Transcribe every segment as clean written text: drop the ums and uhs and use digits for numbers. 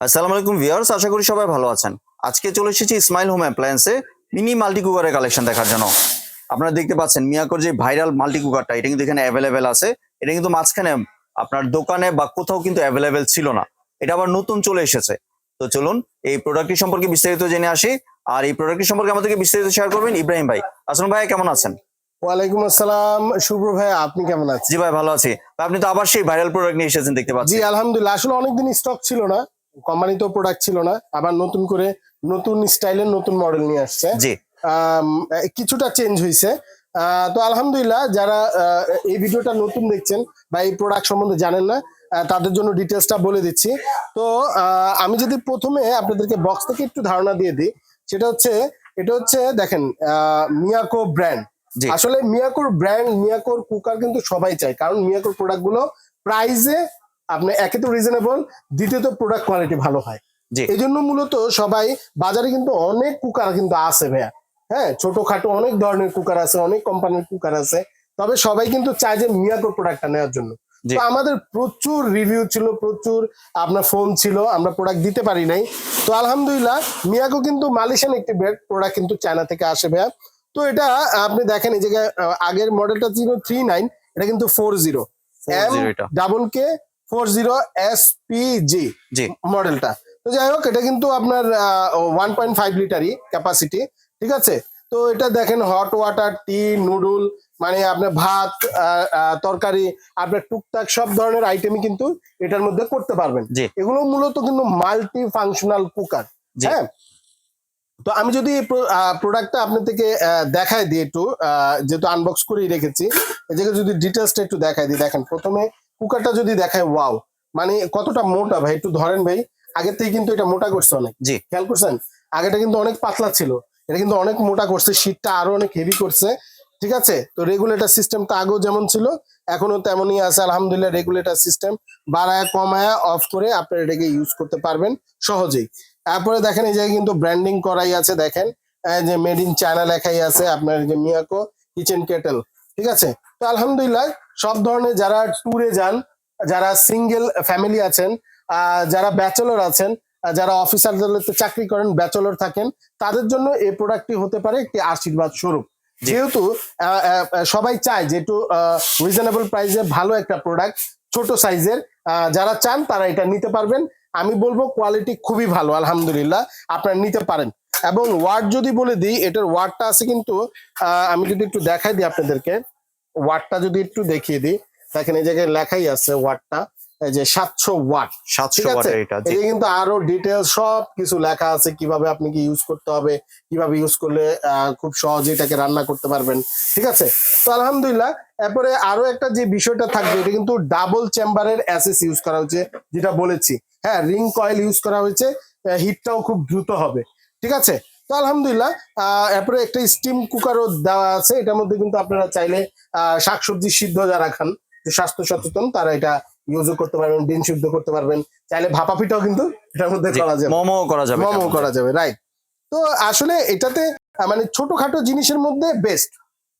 আসসালামু আলাইকুম ভিউয়ার্স, আশা করি সবাই ভালো আছেন। আজকে চলে এসেছি ইসমাইল হোম অ্যাপ্লায়েন্সে মিনি মাল্টি কুকারের কালেকশন দেখার জন্য। আপনারা দেখতে পাচ্ছেন মিয়াকোর যে ভাইরাল মাল্টি কুকারটা, এটা কিন্তু এখানে অ্যাভেলেবেল আছে। এটা কিন্তু মাঝখানে আপনার দোকানে বা কোথাও কিন্তু অ্যাভেলেবেল ছিল না, এটা আবার নতুন চলে এসেছে। তো চলুন এই প্রোডাক্টটি সম্পর্কে বিস্তারিত জেনে আসি। আর এই প্রোডাক্টটি সম্পর্কে আমাদেরকে বিস্তারিত শেয়ার করবেন ইব্রাহিম ভাই। আসলাম ভাই, কেমন আছেন? ওয়ালাইকুম আসসালাম শুভ্র ভাই, আপনি কেমন আছেন? জি ভাই, ভালো আছি। আপনি তো আবার সেই ভাইরাল প্রোডাক্ট নিয়ে এসেছেন দেখতে জি পাচ্ছি। আলহামদুলিল্লাহ, আসলে অনেকদিন স্টক ছিল না, কোম্পানিতেও প্রোডাক্ট ছিল না, আবার নতুন করে নতুন স্টাইলের নতুন মডেল নিয়ে আসছে। জি কিছুটা চেঞ্জ হয়েছে। তো আলহামদুলিল্লাহ, যারা এই ভিডিওটা নতুন দেখছেন বা এই প্রোডাক্ট সম্বন্ধে জানেন না, তাদের জন্য ডিটেলসটা বলে দিচ্ছি। তো আমি যদি প্রথমে আপনাদেরকে বক্স থেকে একটু ধারণা দিয়ে দিই, সেটা হচ্ছে এটা হচ্ছে দেখেন মিয়াকো ব্র্যান্ড। জি আসলে মিয়াকোর ব্র্যান্ড, মিয়াকোর কুকার কিন্তু সবাই চায়, কারণ মিয়াকোর প্রোডাক্ট গুলো প্রাইসে আপনি একে তো রিজনেবল, দ্বিতীয়ত প্রোডাক্ট কোয়ালিটি ভালো হয়। জি এই জন্য মূলত সবাই, বাজারে কিন্তু অনেক কুকার কিন্তু আছে ভাইয়া, হ্যাঁ, ছোটখাটো অনেক ধরনের কুকার আছে, অনেক কোম্পানির কুকার আছে, তবে সবাই কিন্তু চায় যে মিয়াকোর প্রোডাক্টটা নেওয়ার জন্য। জি তো আমাদের প্রচুর রিভিউ ছিল, প্রচুর আপনার ফোন ছিল, আমরা প্রোডাক্ট দিতে পারি নাই। তো আলহামদুলিল্লাহ, মিয়াকো কিন্তু মালয়েশিয়ান একটি প্রোডাক্ট, কিন্তু চায়না থেকে আসে ভাইয়া। তো এটা আপনি দেখেন, এই জায়গায় আগের মডেলটা ছিল 39, এটা কিন্তু 40 এম 40 এটা। ডাবল কে 40 SPG জি মডেলটা। তো যাই হোক, এটা কিন্তু আপনার 1.5 লিটারই ক্যাপাসিটি, ঠিক আছে। তো এটা দেখেন, হট ওয়াটার, টি, নুডল, মানে আপনার ভাত, তরকারি, আপনার টুকটাক সব ধরনের আইটেমই কিন্তু এটার মধ্যে করতে পারবেন। জি এগুলো মূলত কিন্তু মাল্টি ফাংশনাল কুকার। জি হ্যাঁ, তো আমি যদি প্রোডাক্টটা আপনার থেকে দেখাই দিই একটু, যেহেতু আনবক্স করেই রেখেছি, এই জায়গায় যদি ডিটেলসটা একটু দেখাই দিই। দেখেন, প্রথমে কুকারটা যদি দেখায়, ওয়াও, মানে কতটা মোটা ভাই, একটু ধরেন ভাই। আগের থেকে কিন্তু এটা মোটা করছে অনেক, জি খেয়াল করছেন? আগেটা কিন্তু অনেক পাতলা ছিল, এটা কিন্তু অনেক মোটা করছে, শীটটা আরো অনেক হেভি করছে, ঠিক আছে। তো রেগুলেটর সিস্টেমটা আগেও যেমন ছিল এখনো তেমনই আছে আলহামদুলিল্লাহ। রেগুলেটর সিস্টেম বাড়ায় কমায়া অফ করে আপনারা এটাকে ইউজ করতে পারবেন সহজেই। তারপরে দেখেন, এই জায়গায় কিন্তু ব্র্যান্ডিং করাই আছে, দেখেন যে মেড ইন চায়না লেখাই আছে, আপনার যে মিয়াকো কিচেন কেটেল, ঠিক আছে। তো আলহামদুলিল্লাহ, সব ধরনের যারা ট্যুরে যান, যারা সিঙ্গেল ফ্যামিলি আছেন, যারা ব্যাচেলর আছেন, যারা অফিস আদালতে চাকরি করেন, ব্যাচেলর থাকেন, তাদের জন্য এই প্রোডাক্টটি হতে পারে একটি আশীর্বাদ স্বরূপ। জি যেহেতু সবাই চায় যে একটু রিজনেবল প্রাইসে ভালো একটা প্রোডাক্ট, ছোট সাইজের, যারা চান তারা এটা নিতে পারবেন। আমি বলবো কোয়ালিটি খুবই ভালো আলহামদুলিল্লাহ, আপনারা নিতে পারেন। এবং ওয়াট যদি বলে দিই, এটার ওয়াটটা আছে কিন্তু, আমি যদি একটু দেখাই দিই আপনাদেরকে, ওয়াটটা যদি একটু দেখিয়ে দিই, দেখেন এই জায়গায় লেখাই আছে ওয়াটটা, এই যে 700 ওয়াট, 700 ঠিক আছে। ওয়াটের এটা। জি এই কিন্তু আরো ডিটেলস সব কিছু লেখা আছে, কিভাবে আপনি কি ইউজ করতে হবে, কিভাবে ইউজ করলে খুব সহজে এটাকে রান্না করতে পারবেন, ঠিক আছে। তো আলহামদুলিল্লাহ, এরপরে আরো একটা যে বিষয়টা থাকবে, এটা কিন্তু ডাবল চেম্বারের অ্যাসেস ইউজ করা হয়েছে, যেটা বলেছি, হ্যাঁ, রিং কয়েল ইউজ করা হয়েছে, হিটটাও খুব দ্রুত হবে, ঠিক আছে। তো আলহামদুলিল্লাহ, এরপরে একটা স্টিম কুকারও দেওয়া আছে, এটার মধ্যে কিন্তু আপনারা চাইলে শাকসবজি সিদ্ধ যারা খান, যে স্বাস্থ্য সচেতন, তারা এটা ইউজও করতে পারবেন, ডিম সিদ্ধ করতে পারবেন, চাইলে ভাপা পিঠাও কিন্তু এটার মধ্যে করা যাবে, মোমো করা যাবে, মোমো করা যাবে, রাইট। তো আসলে এটাতে মানে ছোটখাটো জিনিসের মধ্যে বেস্ট,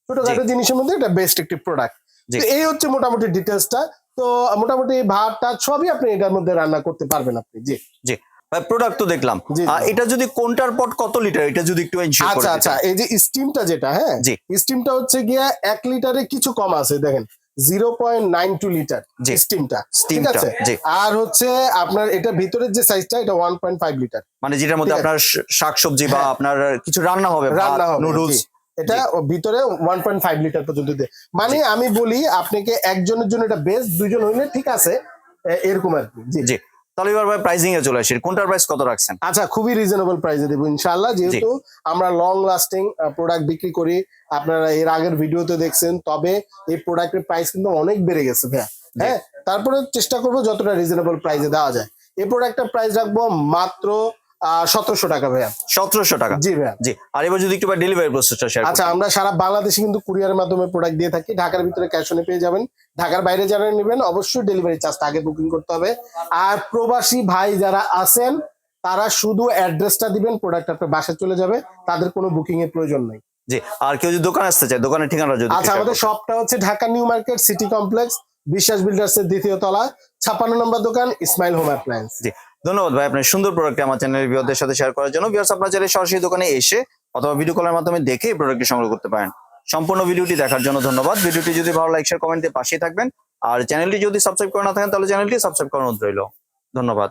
ছোটখাটো জিনিসের মধ্যে এটা বেস্ট একটি প্রোডাক্ট। জি তো এই হচ্ছে মোটামুটি ডিটেলসটা। তো মোটামুটি ভাত টাত সবই আপনি এটার মধ্যে রান্না করতে পারবেন আপনি। জি জি ভাই, প্রোডাক্ট তো দেখলাম। জি জি। এটা যদি কোনটার পট কত লিটার, এটা যদি একটু এনশিওর করে আচ্ছা দিতেন। আচ্ছা, এই যে স্টিমটা যেটা, হ্যাঁ, জি স্টিমটা হচ্ছে গিয়া 1 লিটারে কিছু কম আছে, দেখেন 0.92 লিটার জি স্টিমটা, ঠিক স্টিমটা। আছে। জি আর হচ্ছে আপনার এটা ভিতরের যে সাইজটা, এটা 1.5 লিটার, মানে যেটার মধ্যে ঠিক আছে। আপনার শাকসবজি বা হ্যাঁ। আপনার কিছু রান্না হবে, রান্না হবে, নুডলস। জি। এটা ভিতরে 1.5 লিটার পর্যন্ত দেয়। মানে আমি বলি আপনাকে, একজনের জন্য এটা বেস্ট, দুইজন হইলে ঠিক আছে, এরকম আর কি। জি জি তাহলে এবার ভাই প্রাইসিং এ চলে আসি, কোনটার প্রাইস কত রাখছেন? আচ্ছা, খুবই রিজনেবল প্রাইসে দেবো ইনশাআল্লাহ, যেহেতু আমরা লং লাস্টিং প্রোডাক্ট বিক্রি করি। আপনারা এর আগের ভিডিওতে দেখছেন, তবে এই প্রোডাক্টের প্রাইস কিন্তু অনেক বেড়ে গেছে ভাইয়া, হ্যাঁ। তারপরে চেষ্টা করবো যতটা রিজনেবল প্রাইসে দেওয়া যায়। এই প্রোডাক্টের প্রাইস রাখবো মাত্র 1700 টাকা ভাইয়া। 1700 টাকা। জি ভাইয়া। জি আর এবার যদি একটু ডেলিভারি প্রসেসটা শেয়ার আচ্ছা, আমরা সারা বাংলাদেশে কিন্তু কুরিয়ারের মাধ্যমে প্রোডাক্ট দিয়ে থাকি। ঢাকার ভিতরে ক্যাশ অনে পেয়ে যাবেন, ঢাকার বাইরে যারা নেবেন অবশ্যই ডেলিভারি চার্জটা আগে বুকিং করতে হবে। আর প্রবাসী ভাই যারা আছেন, তারা শুধু অ্যাড্রেসটা দিবেন, প্রোডাক্ট আপনার বাসায় চলে যাবে, তাদের কোনো বুকিং এর প্রয়োজন নাই। জি আর কেউ যদি দোকান আসতে চায়, দোকানের ঠিকানা যদি আচ্ছা, আমাদের শপটা হচ্ছে Dhaka new market city complex, বিশ্বাস বিল্ডার্স এর দ্বিতীয় তলা, 56 নম্বর দোকান, ইসমাইল হোম অ্যাপ্লায়েন্স। জি ধন্যবাদ ভাই আপনার সুন্দর প্রোডাক্ট আমার চ্যানেলের ভিউয়ারদের সাথে শেয়ার করার জন্য। ভিউয়ার্স আপনারা চাইলে সরাসরি দোকানে এসে অথবা ভিডিও কলের মাধ্যমে দেখে এই প্রোডাক্টটি সংগ্রহ করতে পারেন। সম্পূর্ণ ভিডিওটি দেখার জন্য ধন্যবাদ। ভিডিওটি যদি ভালো লাইক শেয়ার কমেন্ট দিয়ে পাশেই থাকবেন। আর চ্যানেলটি যদি সাবস্ক্রাইব করে না থাকেন তাহলে চ্যানেলটি সাবস্ক্রাইব করার অনুরোধ রইল। ধন্যবাদ।